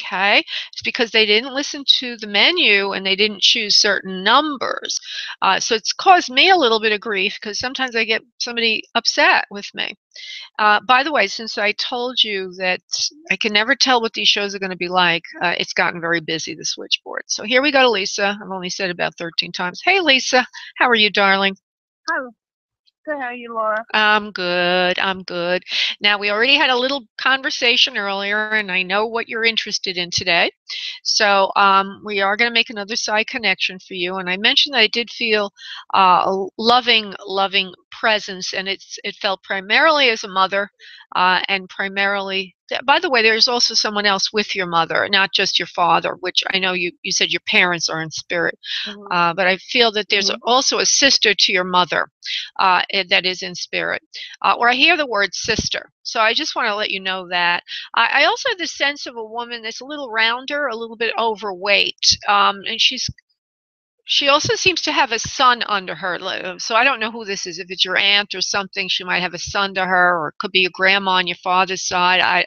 Okay, it's because they didn't listen to the menu and they didn't choose certain numbers. So it's caused me a little bit of grief because sometimes I get somebody upset with me. By the way, since I told you that I can never tell what these shows are going to be like, it's gotten very busy, the switchboard. So here we go to Lisa. I've only said about 13 times. Hey, Lisa. How are you, darling? Hi. Good. How are you, Laura? I'm good. I'm good. Now, we already had a little conversation earlier, and I know what you're interested in today. So we are going to make another side connection for you. And I mentioned that I did feel a loving, loving presence, and it felt primarily as a mother and primarily. By the way, there's also someone else with your mother, not just your father, which I know you said your parents are in spirit. But I feel that there's also a sister to your mother that is in spirit. Or I hear the word sister. So I just want to let you know that. I also have the sense of a woman that's a little rounder, a little bit overweight. And she also seems to have a son under her. So I don't know who this is. If it's your aunt or something, she might have a son to her, or it could be your grandma on your father's side. I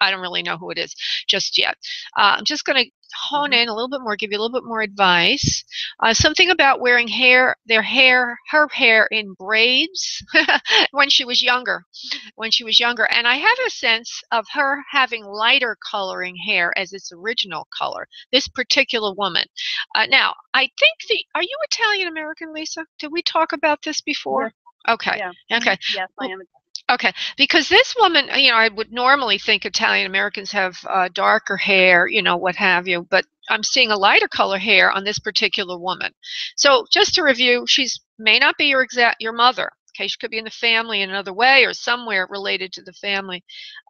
don't really know who it is just yet. I'm just going to hone in a little bit more, give you a little bit more advice. Something about wearing her hair in braids when she was younger. And I have a sense of her having lighter coloring hair as its original color, this particular woman. Now, I think are you Italian American, Lisa? Did we talk about this before? Yes. Okay. Yeah. Okay. Yes, I am. Okay, because this woman, I would normally think Italian Americans have darker hair, what have you, but I'm seeing a lighter color hair on this particular woman. So just to review, she's may not be your mother. Okay, she could be in the family in another way or somewhere related to the family,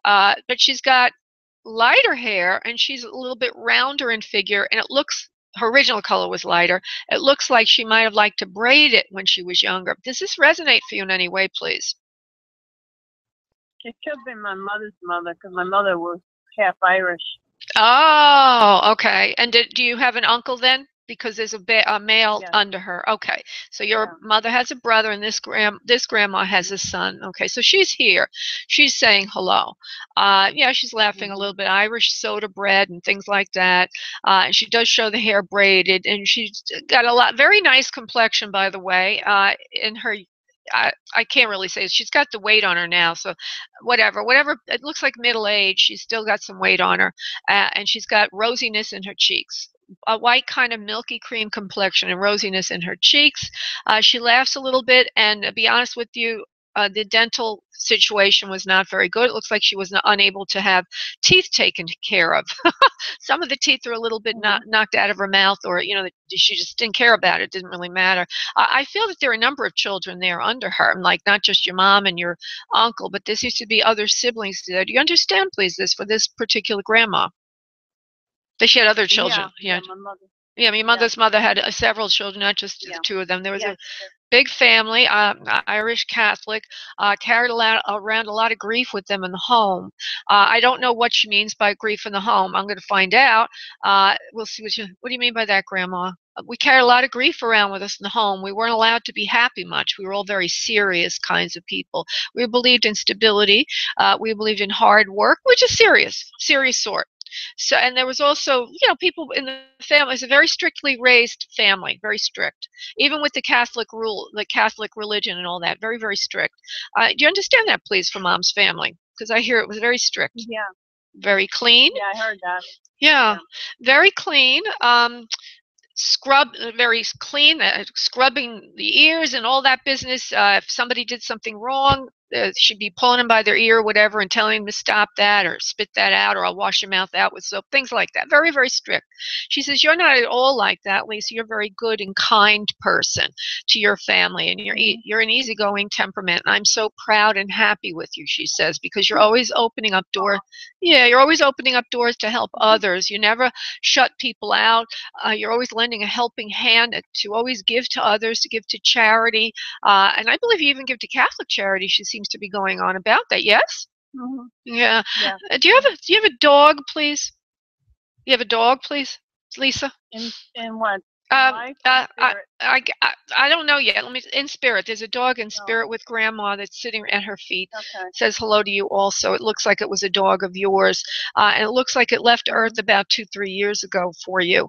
but she's got lighter hair and she's a little bit rounder in figure, and it looks. Her original color was lighter. It looks like she might have liked to braid it when she was younger. Does this resonate for you in any way, please? It could be my mother's mother, because my mother was half Irish. Oh, okay. And do you have an uncle then? Because there's a male under her. Okay. So your mother has a brother, and this grandma has a son. Okay. So she's here. She's saying hello. Yeah, she's laughing a little bit. Irish soda bread and things like that. And she does show the hair braided, and she's got very nice complexion, by the way. In her I can't really say. She's got the weight on her now, so whatever. It looks like middle age. She's still got some weight on her, and she's got rosiness in her cheeks. A white kind of milky cream complexion and rosiness in her cheeks. She laughs a little bit, and to be honest with you, the dental situation was not very good. It looks like she was unable to have teeth taken care of. Some of the teeth are a little bit knocked out of her mouth, or she just didn't care about it. It didn't really matter. I feel that there are a number of children there under her, like not just your mom and your uncle, but there seems to be other siblings there. Do you understand, please, this for this particular grandma? That she had other children. Yeah, my mother. Yeah, my mother's mother had several children, not just the two of them. There was a big family, Irish Catholic, carried around a lot of grief with them in the home. I don't know what she means by grief in the home. I'm going to find out. We'll see what do you mean by that, Grandma? We carried a lot of grief around with us in the home. We weren't allowed to be happy much. We were all very serious kinds of people. We believed in stability. We believed in hard work, which is serious sort. So, and there was also, people in the family. It's a very strictly raised family, very strict, even with the Catholic religion and all that, very, very strict. Do you understand that, please, from Mom's family? Because I hear it was very strict. Yeah. Very clean. Yeah, I heard that. Yeah. Very clean. Very clean, scrubbing the ears and all that business. If somebody did something wrong, she'd be pulling them by their ear or whatever and telling them to stop that or spit that out, or I'll wash your mouth out with soap, things like that. Very, very strict. She says, you're not at all like that, Lisa. You're a very good and kind person to your family, and you're an easygoing temperament, and I'm so proud and happy with you, she says, because you're always opening up doors. Yeah, you're always opening up doors to help others. You never shut people out. You're always lending a helping hand to always give to others, to give to charity. And I believe you even give to Catholic charity. She seems to be going on about that. Yes? Yeah. Do you have a dog, please? You have a dog, please, Lisa? In what? Life or spirit? I don't know yet. Let me in spirit. There's a dog in spirit with Grandma that's sitting at her feet. Okay. Says hello to you also. It looks like it was a dog of yours, and it looks like it left Earth about 2-3 years ago for you,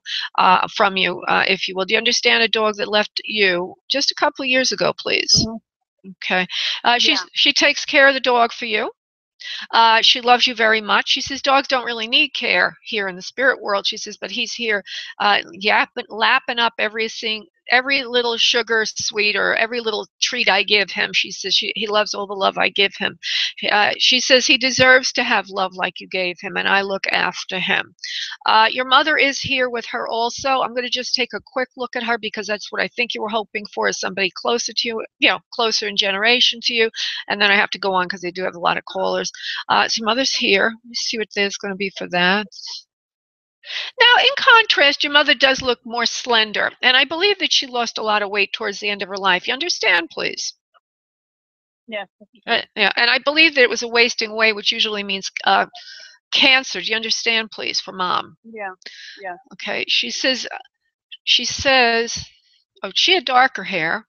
from you, if you will. Do you understand a dog that left you just a couple of years ago, please? Okay. She takes care of the dog for you. She loves you very much. She says dogs don't really need care here in the spirit world. She says, but he's here, lapping up every little sugar sweet or every little treat I give him. She says he loves all the love I give him. She says he deserves to have love like you gave him, and I look after him. Your mother is here with her also. I'm going to just take a quick look at her because that's what I think you were hoping for, is somebody closer to you, closer in generation to you. And then I have to go on because they do have a lot of callers. So your mother's here. Let me see what there's going to be for that. Now, in contrast, your mother does look more slender, and I believe that she lost a lot of weight towards the end of her life. You understand, please? Yes. Yeah, and I believe that it was a wasting away, which usually means cancer. Do you understand, please, for Mom? Yeah. Yeah. Okay. She says, oh, she had darker hair.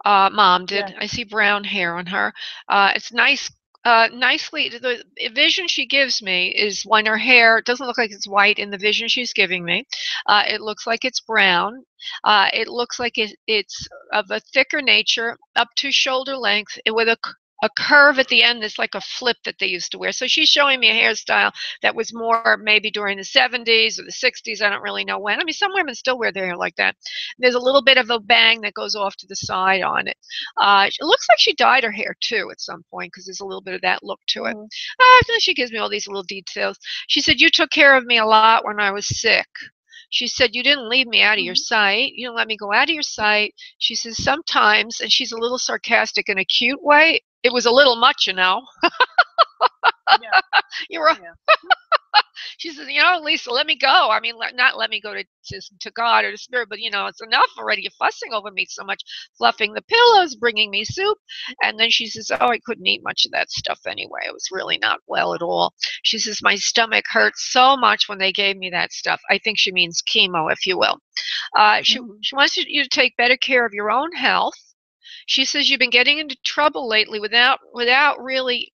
Mom did. Yes. I see brown hair on her. It's nice. Nicely, the vision she gives me is when her hair doesn't look like it's white in the vision she's giving me. It looks like it's brown. It looks like it's of a thicker nature, up to shoulder length, with a curve at the end that's like a flip that they used to wear. So she's showing me a hairstyle that was more maybe during the 70s or the 60s. I don't really know when. I mean, some women still wear their hair like that. There's a little bit of a bang that goes off to the side on it. It looks like she dyed her hair too at some point because there's a little bit of that look to it. She gives me all these little details. She said, you took care of me a lot when I was sick. She said, you didn't leave me out of your sight. You didn't let me go out of your sight. She says, sometimes, and she's a little sarcastic in a cute way, it was a little much, you know. Yeah. You're right. She says, Lisa, let me go. I mean, not let me go to God or to Spirit, but, it's enough already. You're fussing over me so much, fluffing the pillows, bringing me soup. And then she says, oh, I couldn't eat much of that stuff anyway. It was really not well at all. She says, my stomach hurt so much when they gave me that stuff. I think she means chemo, if you will. She wants you to take better care of your own health. She says you've been getting into trouble lately without really.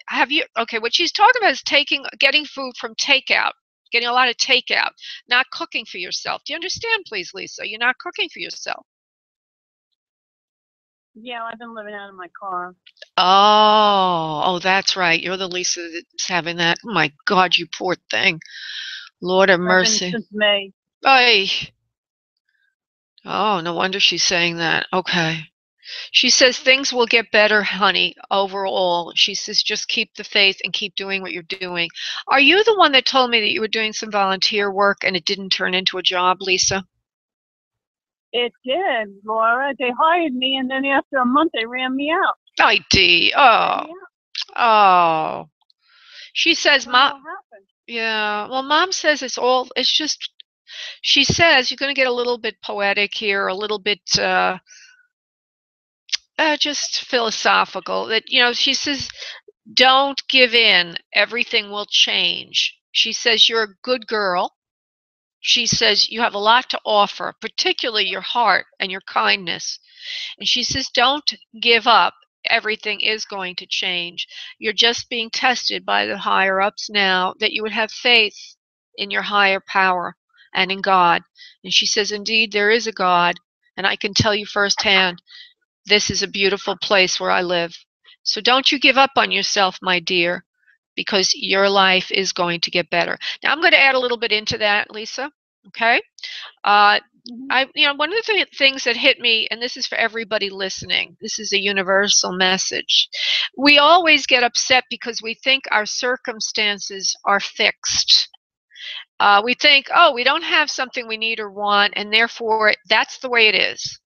Have you? Okay, what she's talking about is getting food from takeout, getting a lot of takeout, not cooking for yourself. Do you understand, please, Lisa? You're not cooking for yourself. Yeah, I've been living out of my car. Oh, that's right. You're the Lisa that's having that. Oh my God, you poor thing. Lord have mercy. I've been since May. Ay. Oh, no wonder she's saying that. Okay. She says things will get better, honey, overall. She says just keep the faith and keep doing what you're doing. Are you the one that told me that you were doing some volunteer work and it didn't turn into a job, Lisa? It did, Laura. They hired me, and then after a month, they ran me out. Oh. She says, Mom. Yeah, well, Mom says it's just, she says you're going to get a little bit poetic here, a little bit just philosophical. That, she says, don't give in. Everything will change. She says you're a good girl. She says you have a lot to offer, particularly your heart and your kindness. And she says don't give up. Everything is going to change. You're just being tested by the higher ups now, that you would have faith in your higher power and in God. And she says, indeed, there is a God. And I can tell you firsthand, this is a beautiful place where I live. So don't you give up on yourself, my dear, because your life is going to get better. Now, I'm going to add a little bit into that, Lisa. Okay? One of the things that hit me, and this is for everybody listening, this is a universal message. We always get upset because we think our circumstances are fixed. We think, oh, we don't have something we need or want, and therefore that's the way it is.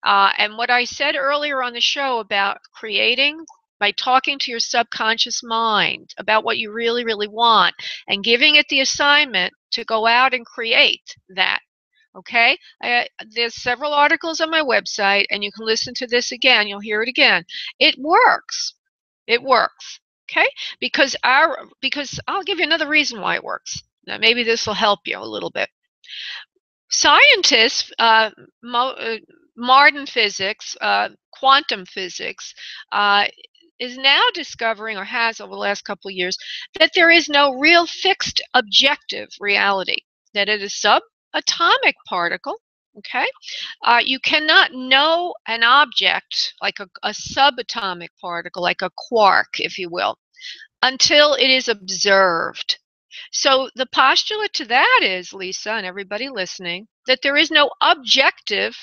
And what I said earlier on the show about creating by talking to your subconscious mind about what you really, really want and giving it the assignment to go out and create that. Okay? There's several articles on my website, and you can listen to this again. You'll hear it again. It works. It works. Okay? Because I'll give you another reason why it works. Now, maybe this will help you a little bit. scientists, modern physics, quantum physics, is now discovering, or has over the last couple of years, that there is no real fixed objective reality, that it is subatomic particle. Okay, you cannot know an object like a subatomic particle, like a quark, if you will, until it is observed. So the postulate to that is, Lisa, and everybody listening, that there is no objective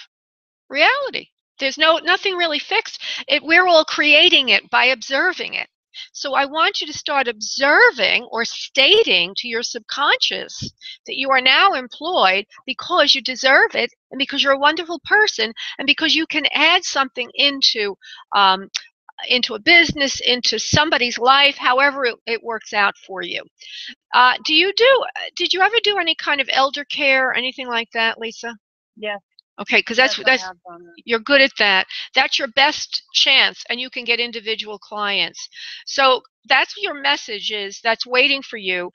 reality. There's nothing really fixed. We're all creating it by observing it. So I want you to start observing or stating to your subconscious that you are now employed because you deserve it, and because you're a wonderful person, and because you can add something into a business, into somebody's life, however it works out for you. Did you ever do any kind of elder care or anything like that, Lisa? Yes. Okay, because Yes, that's you're good at that. That's your best chance, and you can get individual clients. So that's what your message is. That's waiting for you.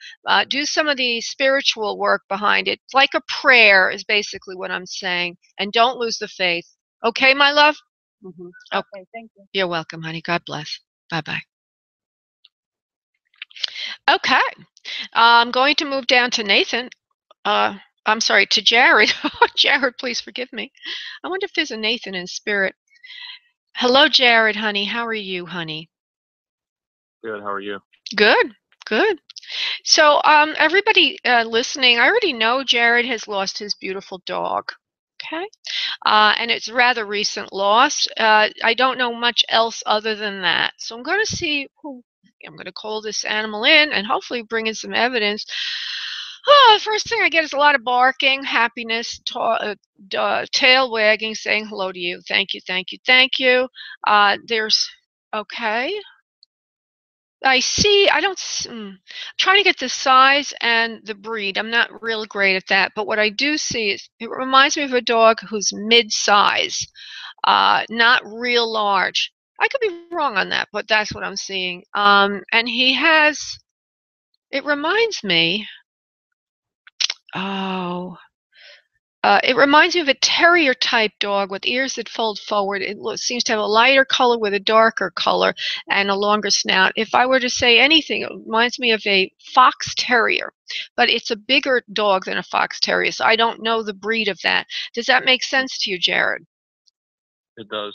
Do some of the spiritual work behind it. Like a prayer is basically what I'm saying. And don't lose the faith. Okay, my love? Mm-hmm. Okay, thank you. You're welcome, honey. God bless. Bye-bye. Okay. I'm going to move down to Nathan. I'm sorry, to Jared. Jared, please forgive me. I wonder if there's a Nathan in spirit. Hello, Jared, honey. How are you, honey? Good. How are you? Good, good. So, everybody listening, I already know Jared has lost his beautiful dog. Okay. And it's a rather recent loss. I don't know much else other than that. So I'm going to see who. I'm going to call this animal in and hopefully bring in some evidence. Oh, the first thing I get is a lot of barking, happiness, tail wagging, saying hello to you. Thank you, thank you, thank you. There's, okay. I see, trying to get the size and the breed. I'm not real great at that, but what I do see is it reminds me of a dog who's mid-size, not real large. I could be wrong on that, but that's what I'm seeing. And he has, it reminds me, it reminds me of a terrier type dog with ears that fold forward. It seems to have a lighter color with a darker color and a longer snout. If I were to say anything, it reminds me of a fox terrier, but it's a bigger dog than a fox terrier, so I don't know the breed of that. Does that make sense to you, Jared? It does.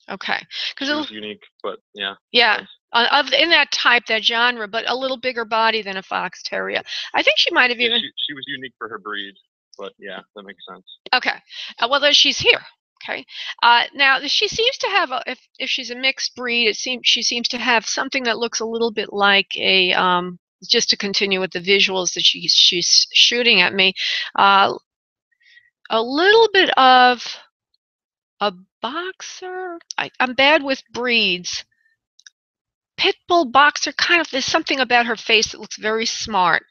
Okay. She was unique, but yeah. Yeah. In that type, that genre, but a little bigger body than a fox terrier. I think she might have even. She was unique for her breed, but yeah, that makes sense. Okay. Well, then she's here. Okay. Now she seems to have if she's a mixed breed, she seems to have something that looks a little bit like a just to continue with the visuals that she's shooting at me, a little bit of a boxer. I'm bad with breeds. Pit bull, boxer, kind of. There's something about her face that looks very smart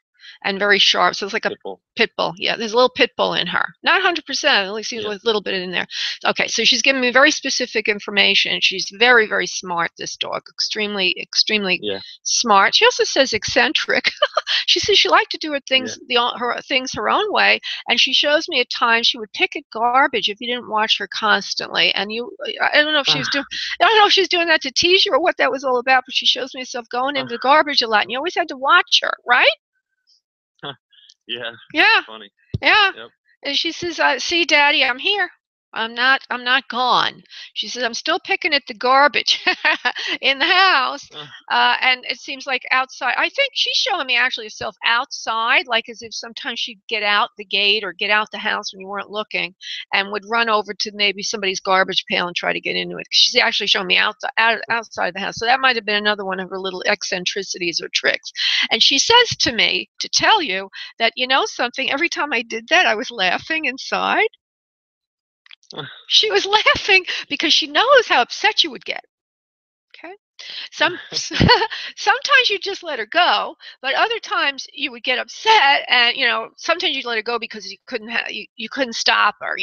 and very sharp. So it's like a pit bull. Yeah, there's a little pit bull in her. Not 100%. At least seems like a little bit in there. Okay, so she's giving me very specific information. She's very, very smart, this dog. Extremely, extremely smart. She also says eccentric. She says she liked to do her things, her own way. And she shows me at times she would pick at garbage if you didn't watch her constantly. And I don't know if she was doing, I don't know if she's doing that to tease you or what that was all about. But she shows me herself going into the garbage a lot, and you always had to watch her, right? Yeah. Yeah. Funny. Yeah. Yep. And she says, "See, Daddy, I'm here. I'm not gone." She says, "I'm still picking at the garbage in the house." And it seems like outside. I think she's showing me actually herself outside, like as if sometimes she'd get out the gate or get out the house when you weren't looking, and would run over to maybe somebody's garbage pail and try to get into it. She's actually showing me outside the house. So that might have been another one of her little eccentricities or tricks. And she says to me to tell you that, you know something, every time I did that, I was laughing inside. She was laughing because she knows how upset you would get. Okay. Sometimes you just let her go, but other times you would get upset, and sometimes you let her go because you couldn't stop her,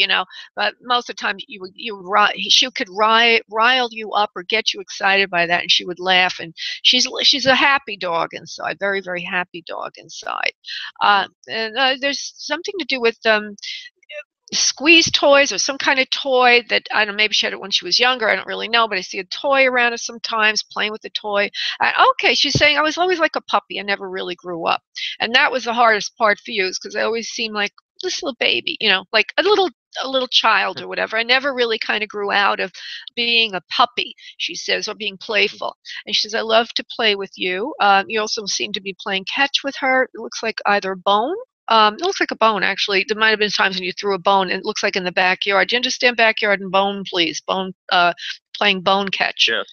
But most of the time she could rile you up or get you excited by that, and she would laugh. And she's a happy dog inside, very, very happy dog inside. And there's something to do with squeeze toys or some kind of toy that, I don't know, maybe she had it when she was younger. I don't really know, but I see a toy around her sometimes, playing with the toy. Okay, she's saying, I was always like a puppy. I never really grew up. And that was the hardest part for you, is because I always seemed like this little baby, like a little child or whatever. I never really kind of grew out of being a puppy, she says, or being playful. And she says, I love to play with you. You also seem to be playing catch with her. It looks like either a bone. It looks like a bone, actually. There might have been times when you threw a bone, and it looks like in the backyard. Do you understand backyard and bone, please? Playing bone catch. Yes.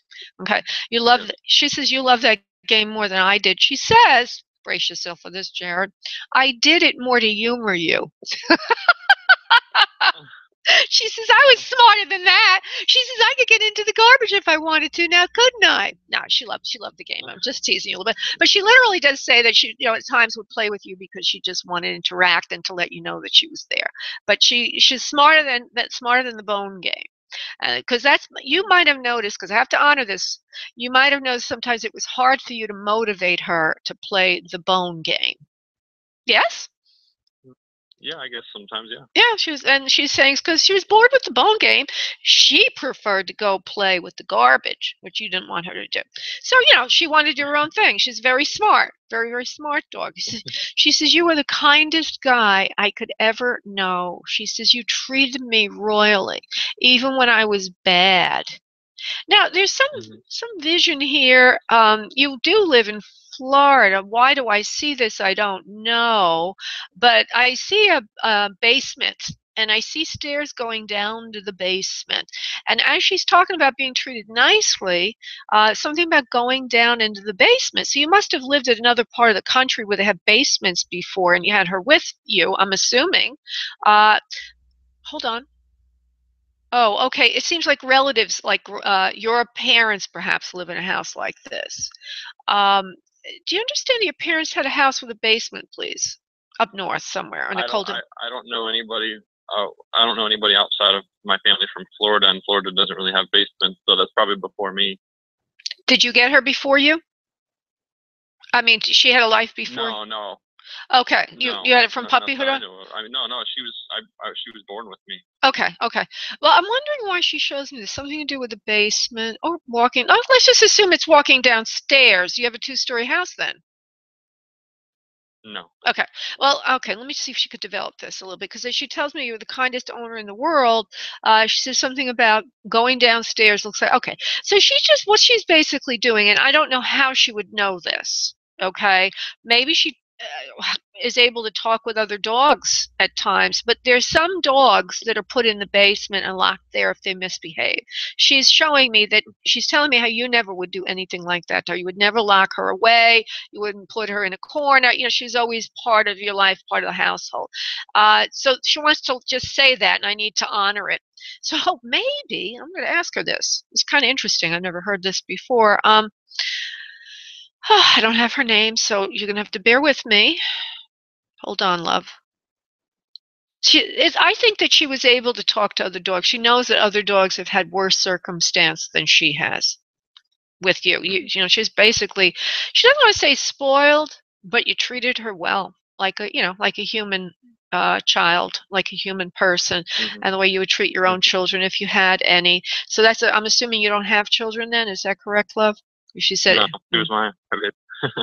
Okay. You love. Yes. She says you love that game more than I did. She says, brace yourself for this, Jared, I did it more to humor you. She says, I was smarter than that. She says, I could get into the garbage if I wanted to now, couldn't I? No, she loved the game. I'm just teasing you a little bit. But she literally does say that she, at times would play with you because she just wanted to interact and to let you know that she was there. But she's smarter than the bone game. Because you might have noticed, because I have to honor this, you might have noticed sometimes it was hard for you to motivate her to play the bone game. Yes? Yeah, I guess sometimes, yeah. Yeah, she's saying because she was bored with the bone game. She preferred to go play with the garbage, which you didn't want her to do. So, she wanted to do her own thing. She's very smart, very, very smart dog. She says, you were the kindest guy I could ever know. She says, you treated me royally, even when I was bad. Now, there's some vision here. You do live in Florida. Why do I see this? I don't know. But I see a basement, and I see stairs going down to the basement. And as she's talking about being treated nicely, something about going down into the basement. So you must have lived in another part of the country where they have basements before, and you had her with you, I'm assuming. Hold on. Oh, okay. It seems like relatives, like your parents perhaps live in a house like this. Um, do you understand that your parents had a house with a basement, please? Up north somewhere. I don't know anybody. I don't know anybody outside of my family from Florida, and Florida doesn't really have basements, so that's probably before me. Did you get her before you? I mean, she had a life before? No. Okay, you had it from puppyhood on? No, she was born with me. Okay. Well, I'm wondering why she shows me there's something to do with the basement or walking. Oh, let's just assume it's walking downstairs. You have a 2-story house then? No. Okay. Well, okay, let me see if she could develop this a little bit, because she tells me you're the kindest owner in the world. She says something about going downstairs. Looks like, okay. So what she's basically doing, and I don't know how she would know this, okay? Maybe she is able to talk with other dogs at times, but there's some dogs that are put in the basement and locked there if they misbehave. She's showing me that she's telling me how you never would do anything like that, or you would never lock her away, you wouldn't put her in a corner. She's always part of your life, part of the household. So she wants to just say that, and I need to honor it. So maybe I'm going to ask her this. It's kind of interesting. I've never heard this before. I don't have her name, so you're going to have to bear with me. Hold on, love. I think that she was able to talk to other dogs. She knows that other dogs have had worse circumstance than she has with you. She's basically, she doesn't want to say spoiled, but you treated her well, like a human child, like a human person, and the way you would treat your own children if you had any. So I'm assuming you don't have children then. Is that correct, love? She said no, she was my baby.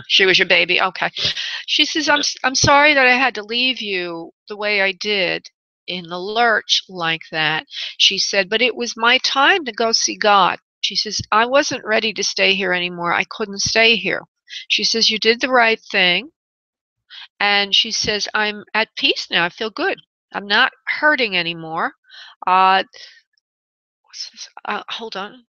She was your baby. Okay. She says, I'm sorry that I had to leave you the way I did in the lurch like that. She said, but it was my time to go see God. She says, I wasn't ready to stay here anymore. I couldn't stay here. She says, you did the right thing. And she says, I'm at peace now. I feel good. I'm not hurting anymore. Hold on.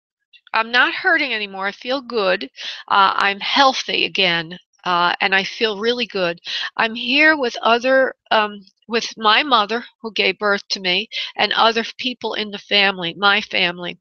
I'm not hurting anymore. I feel good. I'm healthy again, and I feel really good. I'm here with with my mother who gave birth to me, and other people in the family, my family.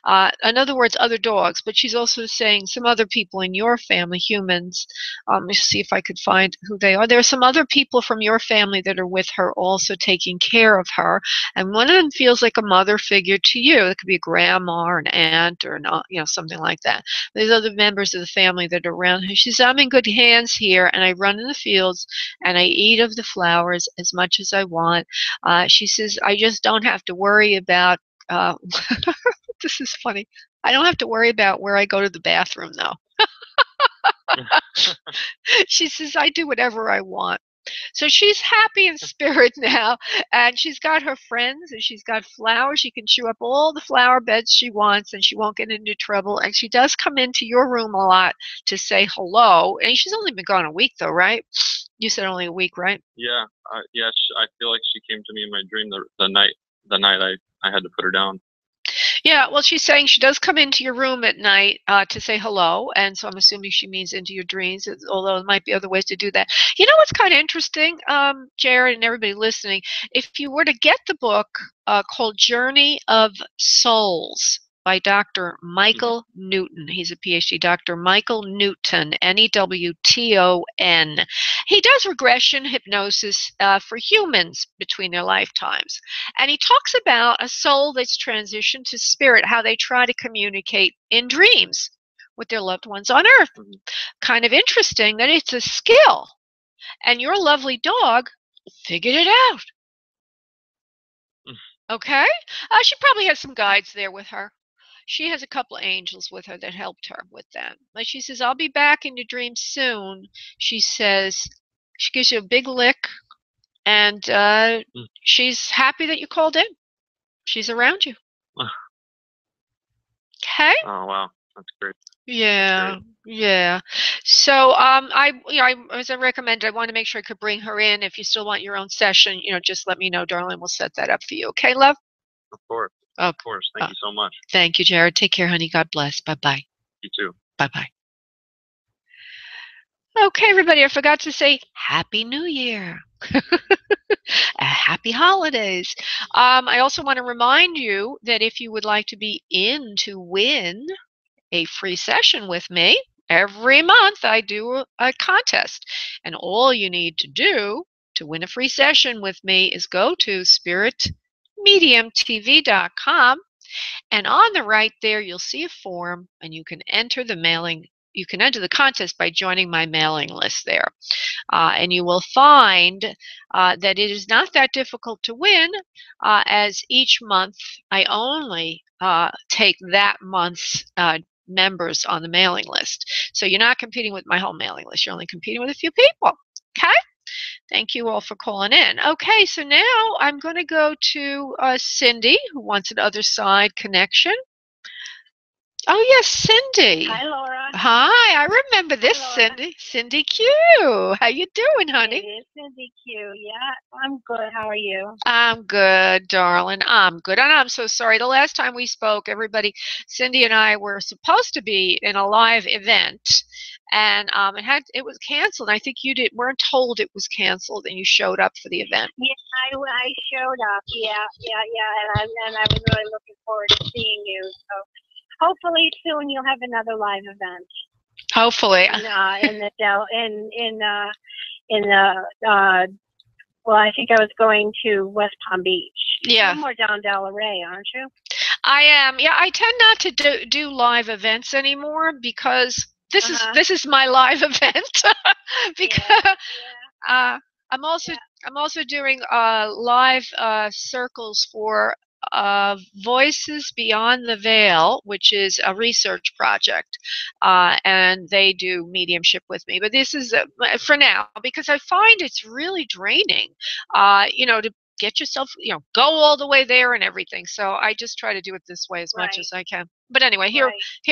In other words, other dogs, but she's also saying some other people in your family, humans. Let me see if I could find who they are. There are some other people from your family that are with her, also taking care of her, and one of them feels like a mother figure to you. It could be a grandma or an aunt or not, something like that. There's other members of the family that are around her. She says, "I'm in good hands here, and I run in the fields, and I eat of the flowers as much as I want." She says, "I just don't have to worry about." Uh, this is funny. I don't have to worry about where I go to the bathroom, though. She says, "I do whatever I want." So she's happy in spirit now, and she's got her friends, and she's got flowers. She can chew up all the flower beds she wants, and she won't get into trouble. And she does come into your room a lot to say hello. And she's only been gone a week, though, right? You said only a week, right? Yeah, yeah. I feel like she came to me in my dream the night I had to put her down. Yeah, well, she's saying she does come into your room at night to say hello, and so I'm assuming she means into your dreams, although there might be other ways to do that. You know what's kind of interesting, Jared and everybody listening? If you were to get the book called Journey of Souls by Dr. Michael Newton. He's a PhD, Dr. Michael Newton, Newton. He does regression hypnosis for humans between their lifetimes. And he talks about a soul that's transitioned to spirit, how they try to communicate in dreams with their loved ones on Earth. Kind of interesting that it's a skill. And your lovely dog figured it out. Okay? She probably has some guides there with her. She has a couple of angels with her that helped her with that. But she says, "I'll be back in your dreams soon." She says, she gives you a big lick, and she's happy that you called in. She's around you. Okay? Oh, wow. That's great. Yeah, yeah. So, as I recommended, I want to make sure I could bring her in. If you still want your own session, just let me know, darling. We'll set that up for you. Okay, love? Of course. Okay. Of course. Thank you so much. Thank you, Jared. Take care, honey. God bless. Bye-bye. You too. Bye-bye. Okay, everybody, I forgot to say Happy New Year. Happy holidays. I also want to remind you that if you would like to be in to win a free session with me, every month I do a contest. And all you need to do to win a free session with me is go to spiritmediumtv.com, and on the right there you'll see a form, and you can enter the mailing. You can enter the contest by joining my mailing list there. And you will find that it is not that difficult to win, as each month I only take that month's members on the mailing list. So you're not competing with my whole mailing list. You're only competing with a few people. Okay? Thank you all for calling in. Okay, so now I'm going to go to Cindy, who wants an other side connection. Oh, yes, Cindy. Hi, Laura. Hi, I remember this, Cindy. Cindy Q. How you doing, honey? It is Cindy Q. Yeah, I'm good. How are you? I'm good, darling. I'm good. And I'm so sorry. The last time we spoke, everybody, Cindy and I were supposed to be in a live event, and it was canceled. I think you weren't told it was canceled, and you showed up for the event. Yeah, I showed up. Yeah, and I was really looking forward to seeing you. So hopefully soon you'll have another live event. Hopefully. Well, I think I was going to West Palm Beach. Yeah. You're more down Delray, aren't you? I am. Yeah, I tend not to do live events anymore because this is my live event. Because I'm also doing live circles for Voices Beyond the Veil, which is a research project, and they do mediumship with me. But this is for now, because I find it's really draining, to get yourself, go all the way there and everything. So I just try to do it this way as much as I can. But anyway, here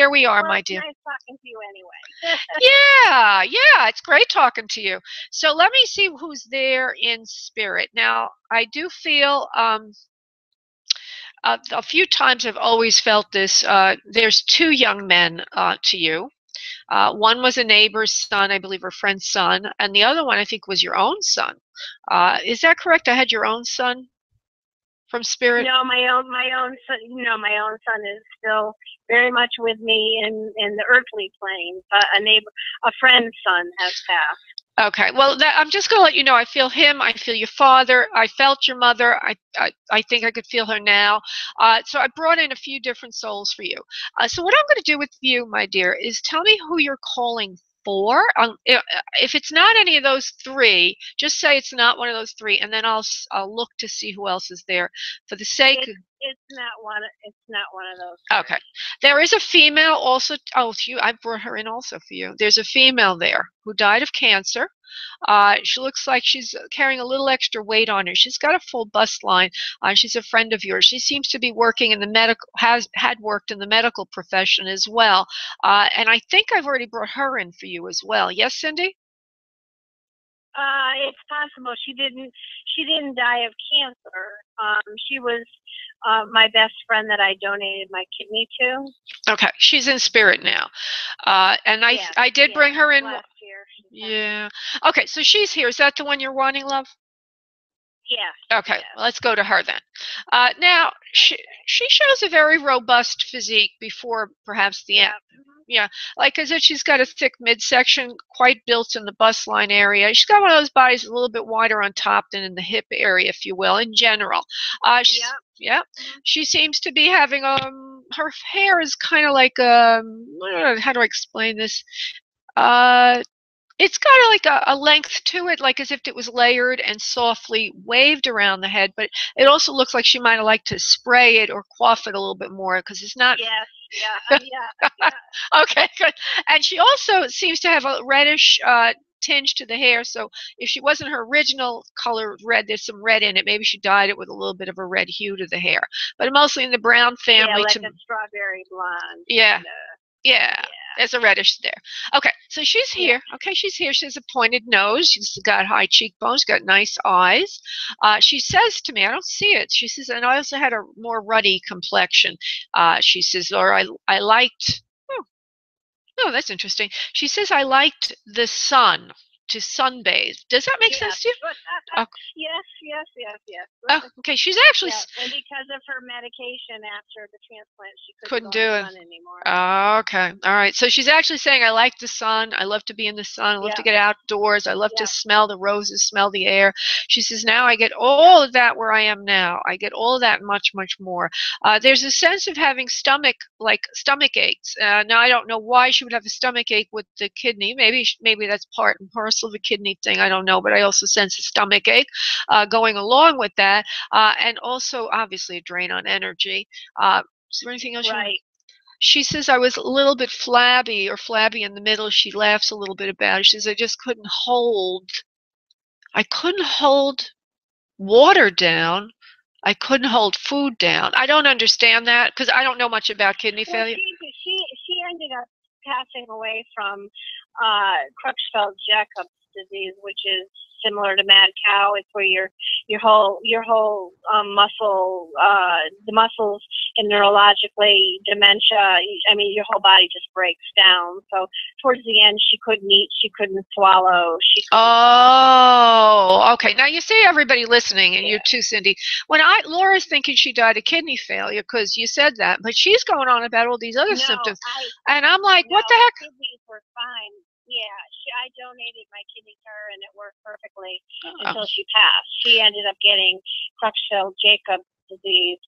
we are, my dear. Nice talking to you anyway. Yeah, it's great talking to you. So let me see who's there in spirit. Now, I do feel a few times I've always felt this. There's two young men to you. One was a neighbor's son, I believe, or friend's son, and the other one I think was your own son. Is that correct? I had your own son? from spirit? No, my own son. No, my own son is still very much with me in the earthly plane. A friend's son has passed. Okay. Well, I'm just going to let you know. I feel him. I feel your father. I felt your mother. I think I could feel her now. So I brought in a few different souls for you. So what I'm going to do with you, my dear, is tell me who you're calling for. If it's not any of those three, just say it's not one of those three, and then I'll look to see who else is there. For the sake of it's not one of those. Okay. There is a female also. Oh, I brought her in also for you. There's a female there who died of cancer. She looks like she's carrying a little extra weight on her. She's got a full bust line. She's a friend of yours. She seems to be working in the had worked in the medical profession as well. And I think I've already brought her in for you as well. Yes, Cindy? It's possible. She didn't die of cancer. She was my best friend that I donated my kidney to. Okay, she's in spirit now. And I did bring her in last year. Yeah. Okay, so she's here. Is that the one you're wanting, love? Yeah. Okay, well, let's go to her then. Now, she shows a very robust physique before perhaps the end. Yeah, like as if she's got a thick midsection, quite built in the bust line area. She's got one of those bodies a little bit wider on top than in the hip area, if you will, in general. Yeah. She seems to be having her hair is kind of like how do I explain this? It's got like a length to it, like as if it was layered and softly waved around the head, but it also looks like she might have liked to spray it or coif it a little bit more because it's not. Yes. Yeah. Okay, good. And she also seems to have a reddish tinge to the hair, so if she wasn't her original color red, there's some red in it. Maybe she dyed it with a little bit of a red hue to the hair, but mostly in the brown family. Yeah, like a strawberry blonde. Yeah. Yeah, there's a reddish there. Okay, so she's here. Okay, she's here. She has a pointed nose. She's got high cheekbones, got nice eyes. She says to me, I don't see it. She says, and I also had a more ruddy complexion. She says, or I liked, oh, that's interesting. She says, I liked the sun, to sunbathe. Does that make sense to you? Okay. Yes. Oh, okay. She's actually. And because of her medication after the transplant, she couldn't do it anymore. Oh, okay. All right. So she's actually saying, I like the sun. I love to be in the sun. I love to get outdoors. I love to smell the roses, smell the air. She says, now I get all of that where I am now. I get all of that and much, much more. There's a sense of having stomach aches. Now, I don't know why she would have a stomach ache with the kidney. Maybe that's part and parcel of a kidney thing. I don't know. But I also sense a stomach ache going along with that. And also, obviously, a drain on energy. Is there anything else? Right. She says I was a little bit flabby in the middle. She laughs a little bit about it. She says I just couldn't hold water down. I couldn't hold food down. I don't understand that because I don't know much about kidney failure. She ended up passing away from Creutzfeldt-Jacobs disease, which is similar to mad cow. It's where your whole muscle, the muscles, and neurologically dementia. I mean, your whole body just breaks down. So towards the end, she couldn't eat, she couldn't swallow. Oh, okay. Now you see everybody listening, and you too, Cindy. Laura's thinking she died of kidney failure because you said that, but she's going on about all these other symptoms, and I'm like, what the heck? Kidneys were fine. Yeah, I donated my kidney to her, and it worked perfectly until she passed. She ended up getting Creutzfeldt-Jacobs disease,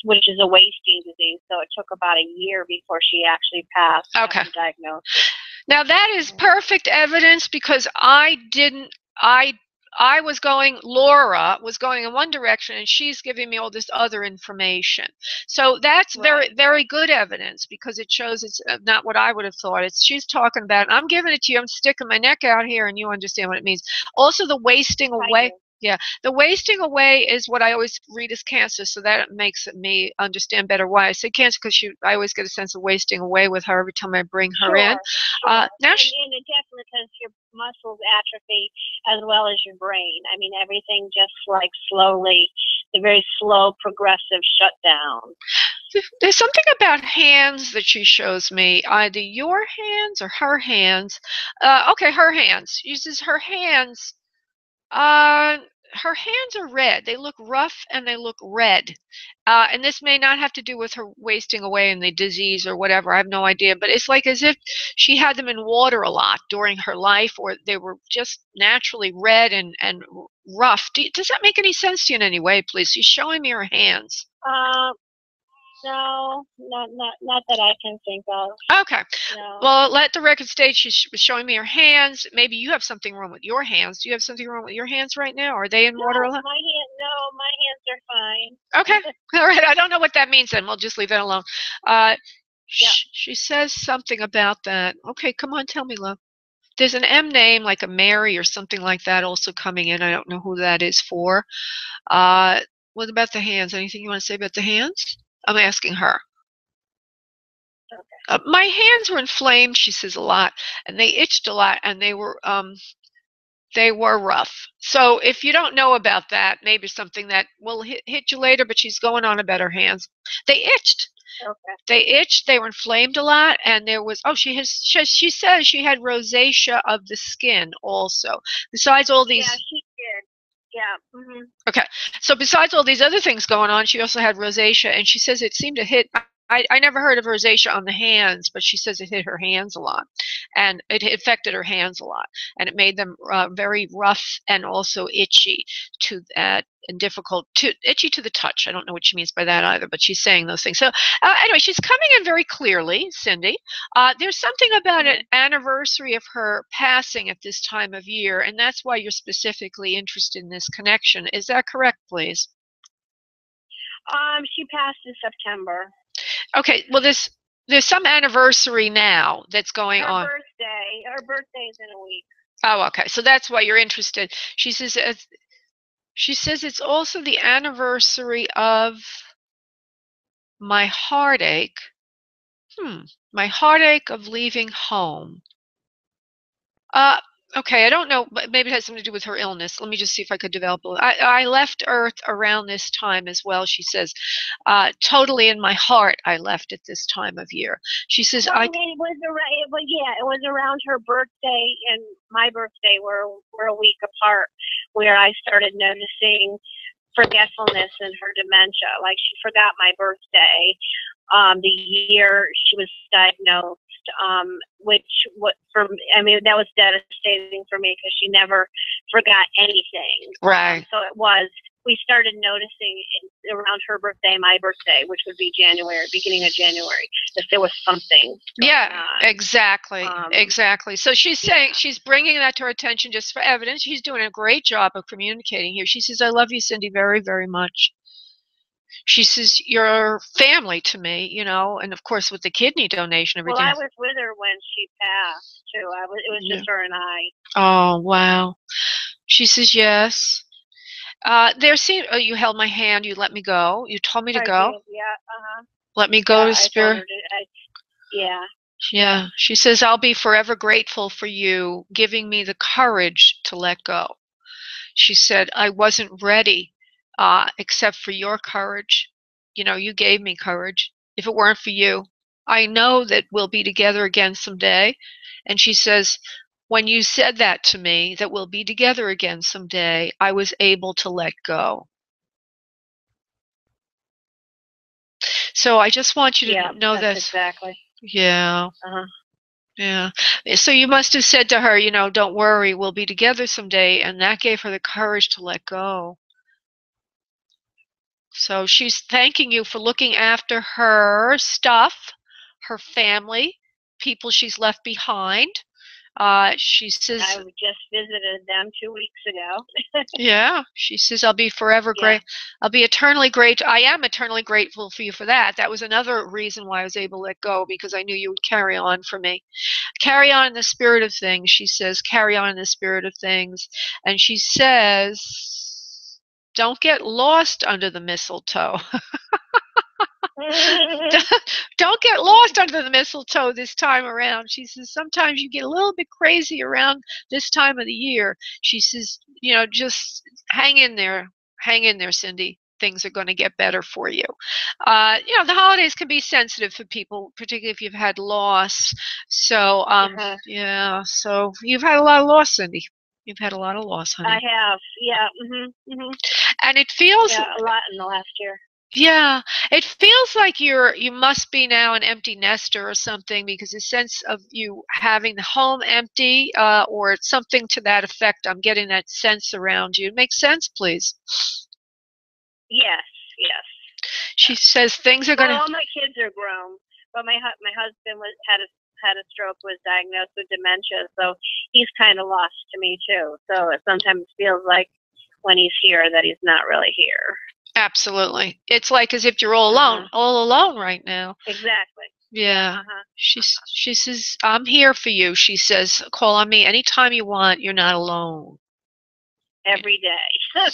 which is a wasting disease. So it took about a year before she actually passed. Okay. Diagnosis. Now that is perfect evidence because Laura was going in one direction and she's giving me all this other information. So that's very, very good evidence because it shows it's not what I would have thought. She's talking about, I'm giving it to you, I'm sticking my neck out here and you understand what it means. Also the wasting away. Yeah, the wasting away is what I always read as cancer, so that makes me understand better why I say cancer, because I always get a sense of wasting away with her every time I bring her in. Now and it definitely because your muscles atrophy as well as your brain. I mean, everything just like slowly, the very slow progressive shutdown. There's something about hands that she shows me, either your hands or her hands. Okay, her hands. Uses her hands. her hands are red. They look rough and they look red. And this may not have to do with her wasting away in the disease or whatever. I have no idea. But it's like as if she had them in water a lot during her life, or they were just naturally red and rough. Does that make any sense to you in any way, please? She's showing me her hands. No, not that I can think of. Okay. No. Well, let the record state she was showing me her hands. Maybe you have something wrong with your hands. Do you have something wrong with your hands right now? Are they in water a lot? My hands are fine. Okay. All right. I don't know what that means then. We'll just leave that alone. Yeah. She says something about that. Okay, come on, tell me, love. There's an M name like a Mary or something like that also coming in. I don't know who that is for. What about the hands? Anything you want to say about the hands? I'm asking her. Okay. My hands were inflamed, she says, a lot, and they itched a lot, and they were rough. So if you don't know about that, maybe something that will hit you later, but she's going on about her hands. They itched. Okay. They itched, they were inflamed a lot, and there was, she says she had rosacea of the skin also. Besides all these. Yeah, she did. Yeah. Mm-hmm. Okay. So besides all these other things going on, she also had rosacea, and she says it seemed to hit. I never heard of rosacea on the hands, but she says it hit her hands a lot, and it affected her hands a lot, and it made them very rough and also itchy to that, and itchy to the touch. I don't know what she means by that either, but she's saying those things. So anyway, she's coming in very clearly, Cindy. There's something about an anniversary of her passing at this time of year, and that's why you're specifically interested in this connection. Is that correct, please? She passed in September. Okay, well, there's some anniversary now that's going on. Her birthday is in a week. Oh, okay. So that's why you're interested. She says it's also the anniversary of my heartache. My heartache of leaving home. Okay, I don't know, but maybe it has something to do with her illness. Let me just see if I could develop a little. I left Earth around this time as well, she says. Totally in my heart, I left at this time of year. She says, it was around her birthday and my birthday. We're a week apart, where I started noticing forgetfulness in her dementia. Like, she forgot my birthday, the year she was diagnosed. That was devastating for me because she never forgot anything. Right. We started noticing around her birthday, my birthday, which would be beginning of January, that there was something. Yeah, exactly. Exactly. So she's saying, she's bringing that to her attention just for evidence. She's doing a great job of communicating here. She says, I love you, Cindy, very, very much. She says, you're family to me, and of course with the kidney donation, everything. Well, I was with her when she passed, too. It was just her and I. Oh, wow. She says, yes. You held my hand, you let me go. You told me to go. Yeah, Let me go to Spirit. Yeah. She says, I'll be forever grateful for you giving me the courage to let go. She said, I wasn't ready. Except for your courage. You gave me courage. If it weren't for you, I know that we'll be together again someday. And she says, when you said that to me, that we'll be together again someday, I was able to let go. So I just want you to know this. Exactly. Yeah. Yeah. So you must have said to her, don't worry, we'll be together someday. And that gave her the courage to let go. So she's thanking you for looking after her stuff, her family, people she's left behind. She says, I just visited them 2 weeks ago. Yeah, she says, I'll be forever great. I'll be eternally great. I am eternally grateful for you for that. That was another reason why I was able to let go, because I knew you would carry on for me. Carry on in the spirit of things, she says. Carry on in the spirit of things. And she says, don't get lost under the mistletoe. Don't get lost under the mistletoe this time around. She says, sometimes you get a little bit crazy around this time of the year. She says, just hang in there. Hang in there, Cindy. Things are going to get better for you. The holidays can be sensitive for people, particularly if you've had loss. So, so you've had a lot of loss, Cindy. You've had a lot of loss, honey. I have, yeah. And it feels a lot in the last year. Yeah, it feels like you must be now an empty nester or something, because the sense of you having the home empty, or something to that effect. I'm getting that sense around you. Make sense, please. Yes. She says things are Well, going to. all my kids are grown, but my husband had a stroke, was diagnosed with dementia, so he's kind of lost to me too. So it sometimes feels like when he's here that he's not really here. Absolutely. It's like as if you're all alone right now. Exactly. Yeah. She says, I'm here for you. She says, call on me anytime you want. You're not alone. Every day.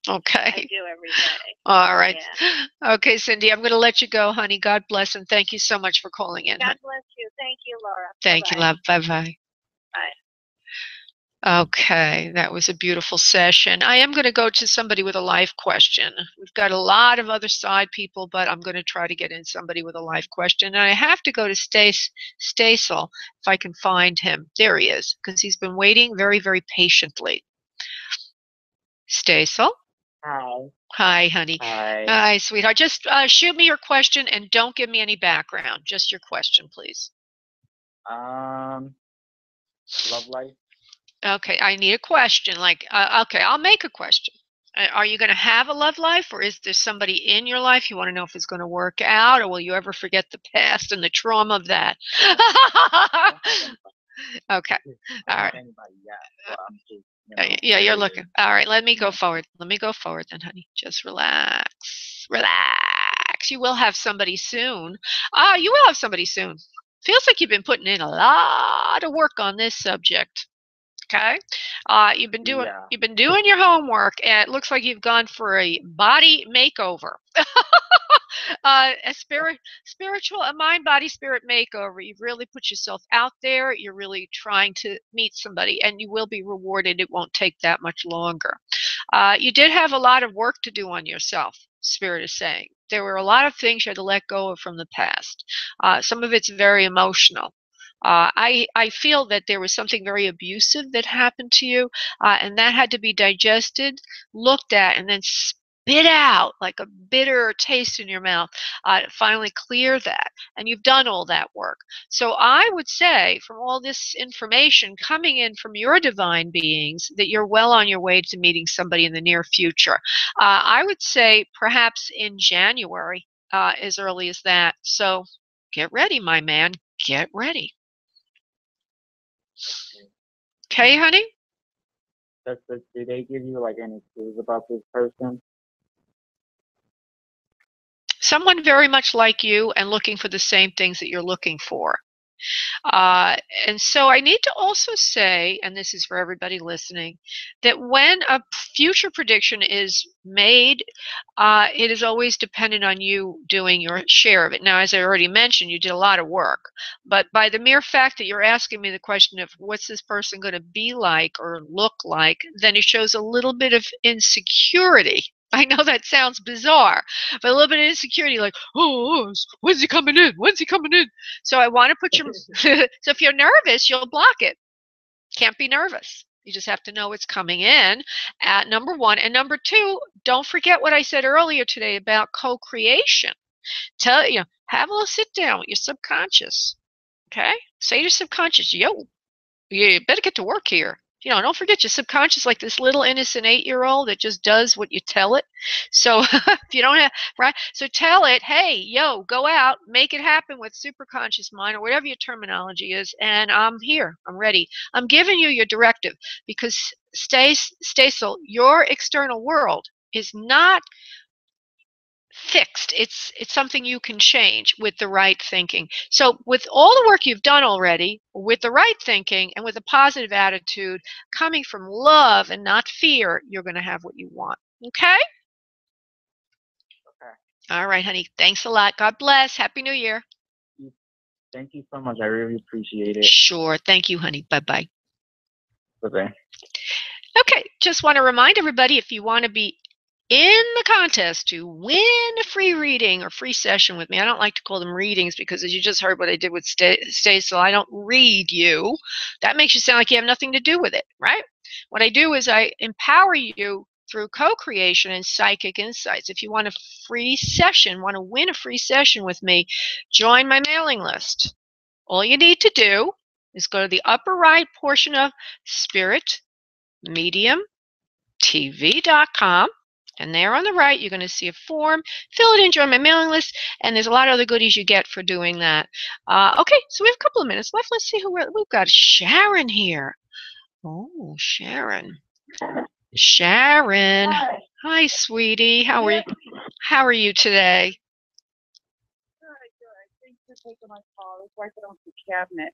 Okay. I do every day. All right. Yeah. Okay, Cindy, I'm going to let you go, honey. God bless, and thank you so much for calling in. God bless you. Thank you, Laura. Thank you, love. Bye-bye. Bye. Okay, that was a beautiful session. I am going to go to somebody with a life question. We've got a lot of other side people, but I'm going to try to get in somebody with a life question. And I have to go to Stasel if I can find him. There he is, because he's been waiting very, very patiently. Stasel? Hi. Hi, honey. Hi. Hi, sweetheart. Just shoot me your question and don't give me any background. Just your question, please. Love life. Okay, I need a question. Like, okay, I'll make a question. Are you going to have a love life, or is there somebody in your life you want to know if it's going to work out, or will you ever forget the past and the trauma of that? Okay. All right. Yeah, you're looking. All right, let me go forward. Let me go forward then, honey. Just relax. Relax. You will have somebody soon. You will have somebody soon. Feels like you've been putting in a lot of work on this subject. Okay, you've been doing your homework, and it looks like you've gone for a body makeover, a spiritual, a mind, body, spirit makeover. You've really put yourself out there. You're really trying to meet somebody, and you will be rewarded. It won't take that much longer. You did have a lot of work to do on yourself. Spirit is saying there were a lot of things you had to let go of from the past. Some of it's very emotional. I feel that there was something very abusive that happened to you, and that had to be digested, looked at, and then spit out like a bitter taste in your mouth to finally clear that. And you've done all that work. So I would say, from all this information coming in from your divine beings, that you're well on your way to meeting somebody in the near future. I would say perhaps in January, as early as that. So get ready, my man. Get ready. Okay, honey? Do they give you like any clues about this person? Someone very much like you and looking for the same things that you're looking for. And so I need to also say, and this is for everybody listening, that when a future prediction is made, it is always dependent on you doing your share of it. Now, as I already mentioned, you did a lot of work, but by the mere fact that you're asking me the question of what's this person going to be like or look like, then it shows a little bit of insecurity. I know that sounds bizarre, but a little bit of insecurity, like, oh, when's he coming in? When's he coming in? So I want to put your, so if you're nervous, you'll block it. Can't be nervous. You just have to know it's coming in at number one. And number two, don't forget what I said earlier today about co-creation. Have a little sit down with your subconscious. Okay? Say to your subconscious, yo, you better get to work here. Don't forget your subconscious, like this little innocent 8-year-old that just does what you tell it. So if you don't have, right? So tell it, hey, yo, go out, make it happen with superconscious mind or whatever your terminology is, and I'm here. I'm ready. I'm giving you your directive because, Stasel, your external world is not fixed. It's something you can change with the right thinking. So with all the work you've done already, with the right thinking and with a positive attitude coming from love and not fear, you're going to have what you want. Okay? Okay. All right, honey. Thanks a lot. God bless. Happy New Year. Thank you so much. I really appreciate it. Sure. Thank you, honey. Bye-bye. Bye-bye. Okay. Just want to remind everybody, if you want to be in the contest to win a free reading or free session with me. I don't like to call them readings because, as you just heard what I did with Stasel, I don't read you. That makes you sound like you have nothing to do with it, right? What I do is I empower you through co-creation and psychic insights. If you want a free session, want to win a free session with me, join my mailing list. All you need to do is go to the upper right portion of spiritmediumtv.com, and there on the right you're going to see a form. Fill it in, join my mailing list, and there's a lot of other goodies you get for doing that. Okay, so we have a couple of minutes left. Let's see who we've got. Sharon here. Oh, Sharon. Sharon. Hi. Hi, sweetie. How are you today? Good. Thanks for taking my call. It's wiping off the cabinet.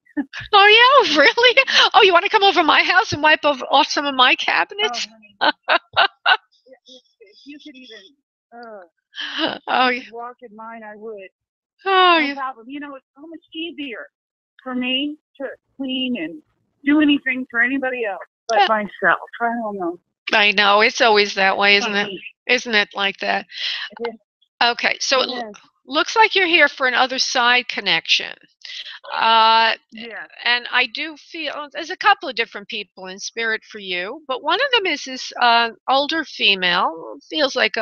Oh, yeah, really? Oh, you want to come over to my house and wipe off some of my cabinets? Oh, honey. If you could even Oh, yeah. walk in mine, I would. Oh, No yeah. problem. You know, it's so much easier for me to clean and do anything for anybody else but myself. I don't know. I know. It's always that way, isn't it? Isn't it like that? It Okay, so is. it looks like you're here for an other side connection. Yeah. And I do feel there's a couple of different people in spirit for you, but one of them is this older female. Feels like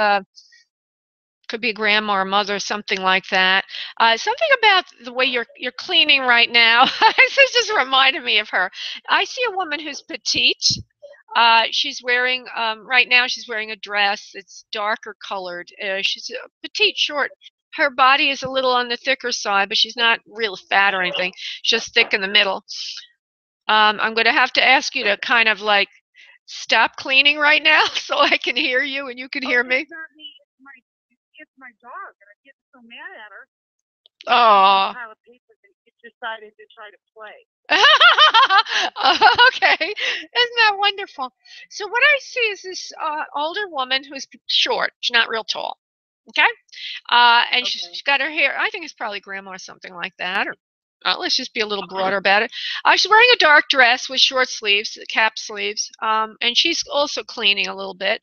could be a grandma or mother, something like that. Something about the way you're cleaning right now. This just reminded me of her. I see a woman who's petite. She's wearing right now. She's wearing a dress. It's darker colored. She's petite, short. Her body is a little on the thicker side, but she's not real fat or anything. She's just thick in the middle. I'm going to have to ask you to kind of like stop cleaning right now so I can hear you and you can hear me. It's my dog, and I get so mad at her. Oh. Pile of papers, and it decided to try to play. Okay, isn't that wonderful? So what I see is this older woman who's short. She's not real tall. Okay, and she's got her hair. I think it's probably grandma or something like that, or let's just be a little broader about it. She's wearing a dark dress with short sleeves, cap sleeves, and she's also cleaning a little bit.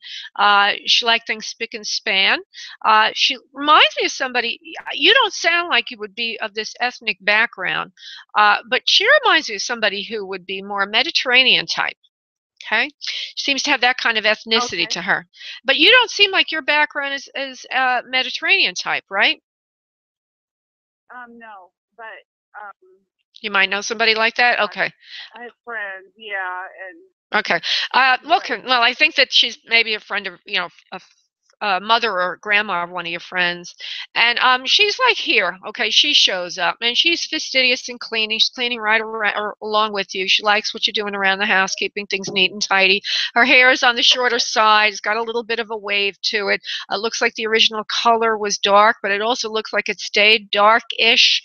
She likes things spick and span. She reminds me of somebody. You don't sound like you would be of this ethnic background, but she reminds me of somebody who would be more Mediterranean type. Okay, she seems to have that kind of ethnicity to her. But you don't seem like your background is Mediterranean type, right? No, but you might know somebody like that. Okay. I have friends, yeah, and okay. Well, I think that she's maybe a friend of a mother or grandma of one of your friends, and she's like here. Okay, she shows up and she's fastidious and cleaning. She's cleaning right around, along with you. She likes what you're doing around the house, keeping things neat and tidy. Her hair is on the shorter side. It's got a little bit of a wave to it. It looks like the original color was dark, but it also looks like it stayed dark-ish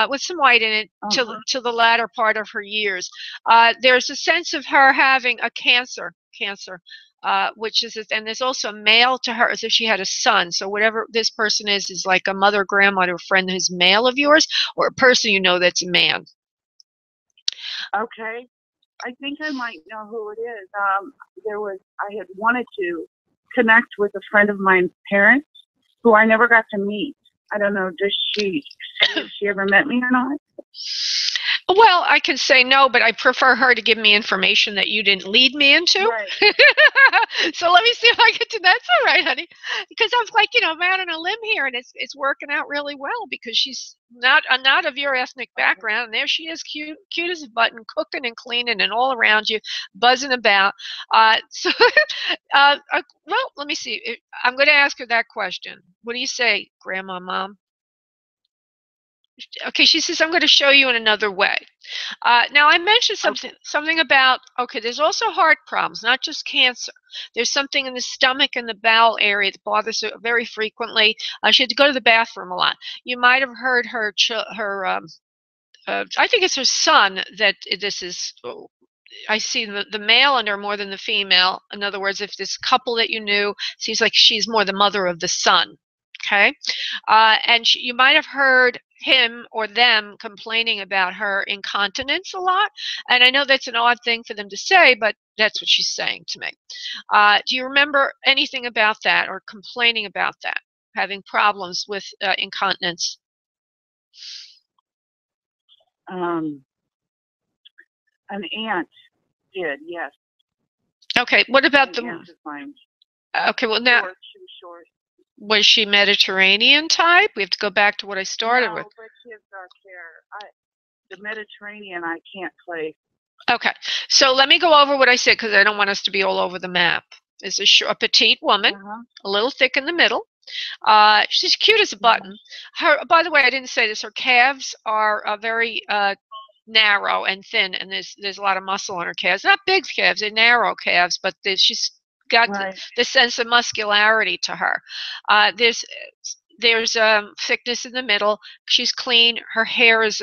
with some white in it to the latter part of her years. There's a sense of her having a cancer. Which is, and there's also a male to her as if she had a son. So whatever this person is like a mother, grandma, or a friend who's male of yours, or a person you know that's a man. Okay, I think I might know who it is. I had wanted to connect with a friend of mine's parents, who I never got to meet. I don't know, has she ever met me or not? Well, I can say no, but I prefer her to give me information that you didn't lead me into. Right. So let me see if I get to. That's all right, honey. Because I'm like, I'm out on a limb here, and it's working out really well because she's not of your ethnic background, and there she is, cute as a button, cooking and cleaning and all around you, buzzing about. Well, let me see. I'm going to ask her that question. What do you say, Grandma, Mom? Okay, she says, I'm going to show you in another way. Now, I mentioned something about, there's also heart problems, not just cancer. There's something in the stomach and the bowel area that bothers her very frequently. She had to go to the bathroom a lot. You might have heard her I think it's her son that this is. I see the male in her more than the female. In other words, if this couple that you knew, seems like she's more the mother of the son. Okay, and you might have heard him or them complaining about her incontinence a lot. And I know that's an odd thing for them to say, but that's what she's saying to me. Do you remember anything about that or complaining about that, having problems with incontinence? An aunt did, yes. Okay, what about An aunt of mine. Okay, well now, Short, she was short. was she Mediterranean type? We have to go back to what I started with. No, but she has dark hair. The Mediterranean I can't place. Okay, so let me go over what I said because I don't want us to be all over the map. Is a petite woman, a little thick in the middle. She's cute as a button. Her, by the way, I didn't say this. Her calves are very narrow and thin, and there's a lot of muscle on her calves. Not big calves, they're narrow calves, but she's got the sense of muscularity to her. There's thickness in the middle. She's clean. Her hair is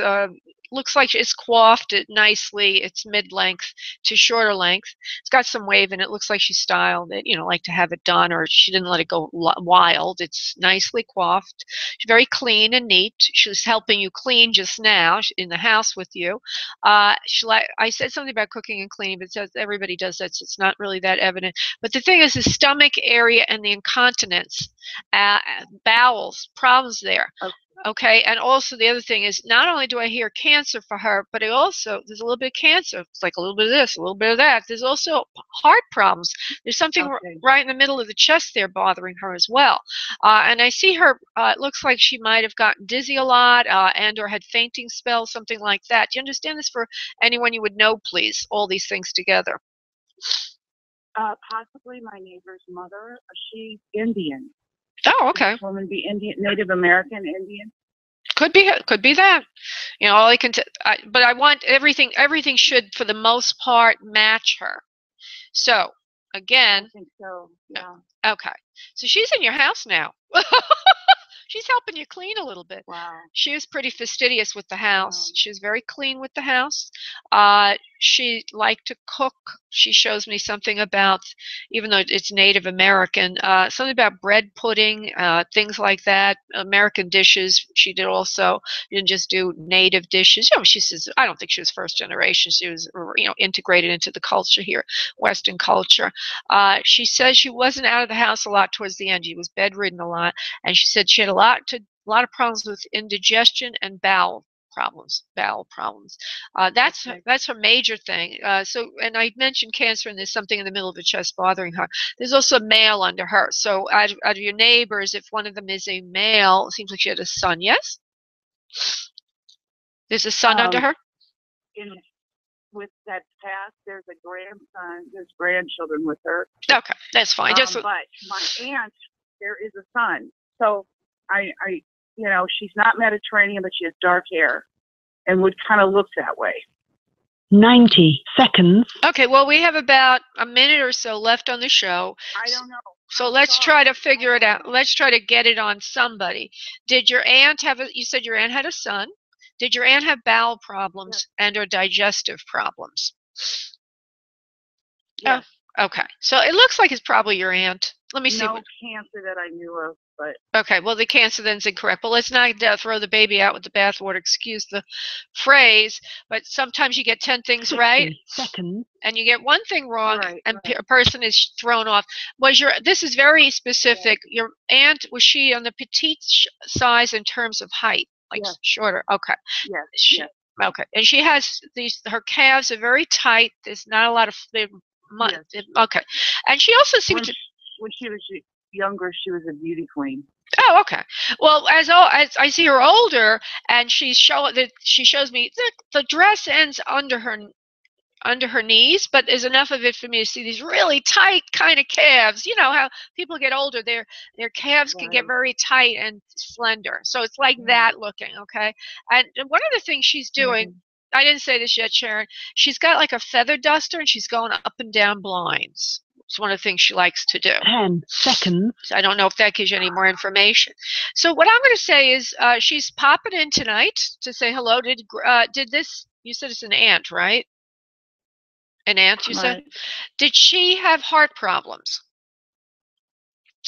looks like it's coiffed it nicely. It's mid-length to shorter length. It's got some wave and it looks like she styled it, you know, like to have it done, or she didn't let it go wild. It's nicely coiffed. She's very clean and neat. She was helping you clean just now in the house with you. I said something about cooking and cleaning, but it says everybody does that, so it's not really that evident. But the thing is the stomach area and the incontinence, bowels, problems there. Okay, and also the other thing is not only do I hear cancer for her, but there's a little bit of cancer. It's like a little bit of this, a little bit of that. There's also heart problems. There's something right in the middle of the chest there bothering her as well. And I see her, it looks like she might have gotten dizzy a lot and or had fainting spells, something like that. Do you understand this for anyone you would know, please, all these things together? Possibly my neighbor's mother. She's Indian. Oh, okay. This woman be Indian, Native American Indian. Could be that. You know, all I can. But I want everything. Everything should, for the most part, match her. So again. I think so. Yeah. Okay. So she's in your house now. She's helping you clean a little bit. Wow. She was pretty fastidious with the house. She was very clean with the house. She liked to cook. She shows me something about, even though it's Native American, something about bread pudding, things like that, American dishes. She did also. She didn't just do native dishes. You know, she says, I don't think she was first generation. She was, you know, integrated into the culture here, Western culture. She says she wasn't out of the house a lot towards the end. She was bedridden a lot, and she said she had a lot of problems with indigestion and bowel problems. That's her major thing. And I mentioned cancer, and there's something in the middle of the chest bothering her. There's also a male under her. So out of your neighbors, if one of them is a male, it seems like she had a son. Yes, there's a son under her. With that past, there's a grandson. There's grandchildren with her. Okay, that's fine. But my aunt, there is a son. So I, you know, she's not Mediterranean, but she has dark hair and would kind of look that way. 90 seconds. Okay, well, we have about a minute or so left on the show. I don't know. So let's try to figure it out. Let's try to get it on somebody. Did your aunt you said your aunt had a son. Did your aunt have bowel problems and or digestive problems? Yes. Oh, okay. So it looks like it's probably your aunt. Let me see. No cancer that I knew of, but. Okay, well, the cancer then's incorrect. But let's not throw the baby out with the bathwater, excuse the phrase, but sometimes you get 10 things right, and you get one thing wrong, and a person is thrown off. This is very specific. Your aunt, was she on the petite size in terms of height? Like shorter? Okay. Yes. Okay. And she has her calves are very tight. There's not a lot of okay. And she also seems when she was younger, she was a beauty queen. Oh, okay. Well, as I see her older, and she shows me the dress ends under her knees, but there's enough of it for me to see these really tight kind of calves. You know how people get older, their calves can get very tight and slender. So it's like that looking, okay? And one of the things she's doing, I didn't say this yet, Sharon, she's got like a feather duster, and she's going up and down blinds. It's one of the things she likes to do. 10 seconds. So I don't know if that gives you any more information. So what I'm going to say is she's popping in tonight to say hello. Did this, you said it's an aunt, right? An aunt, you said? Did she have heart problems?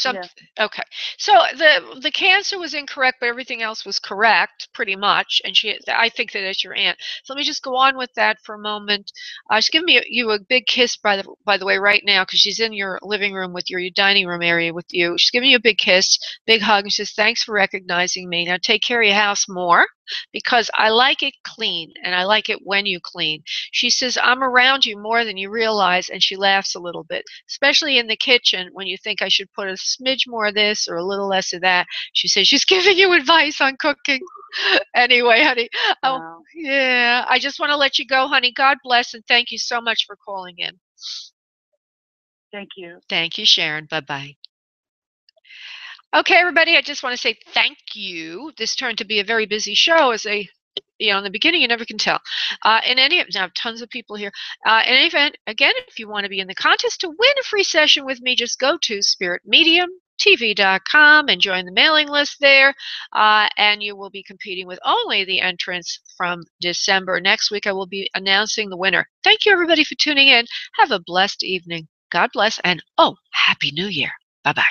Yes. Okay. So the cancer was incorrect, but everything else was correct, pretty much. And I think that it's your aunt. So let me just go on with that for a moment. She's giving you a big kiss, by the way, right now, because she's in your living room with your dining room area with you. She's giving you a big kiss, big hug, and she says, "Thanks for recognizing me. Now take care of your house more, because I like it clean, and I like it when you clean." She says, "I'm around you more than you realize," and she laughs a little bit, especially in the kitchen when you think I should put a smidge more of this or a little less of that. She says she's giving you advice on cooking. Anyway, honey. Oh, Wow. yeah. I just want to let you go, honey. God bless, and thank you so much for calling in. Thank you. Thank you, Sharon. Bye-bye. Okay, everybody, I just want to say thank you. This turned to be a very busy show, as in the beginning, you never can tell. In any event, I have tons of people here. In any event, again, if you want to be in the contest to win a free session with me, just go to spiritmediumtv.com and join the mailing list there, and you will be competing with only the entrants from December. Next week, I will be announcing the winner. Thank you, everybody, for tuning in. Have a blessed evening. God bless, and Happy New Year. Bye-bye.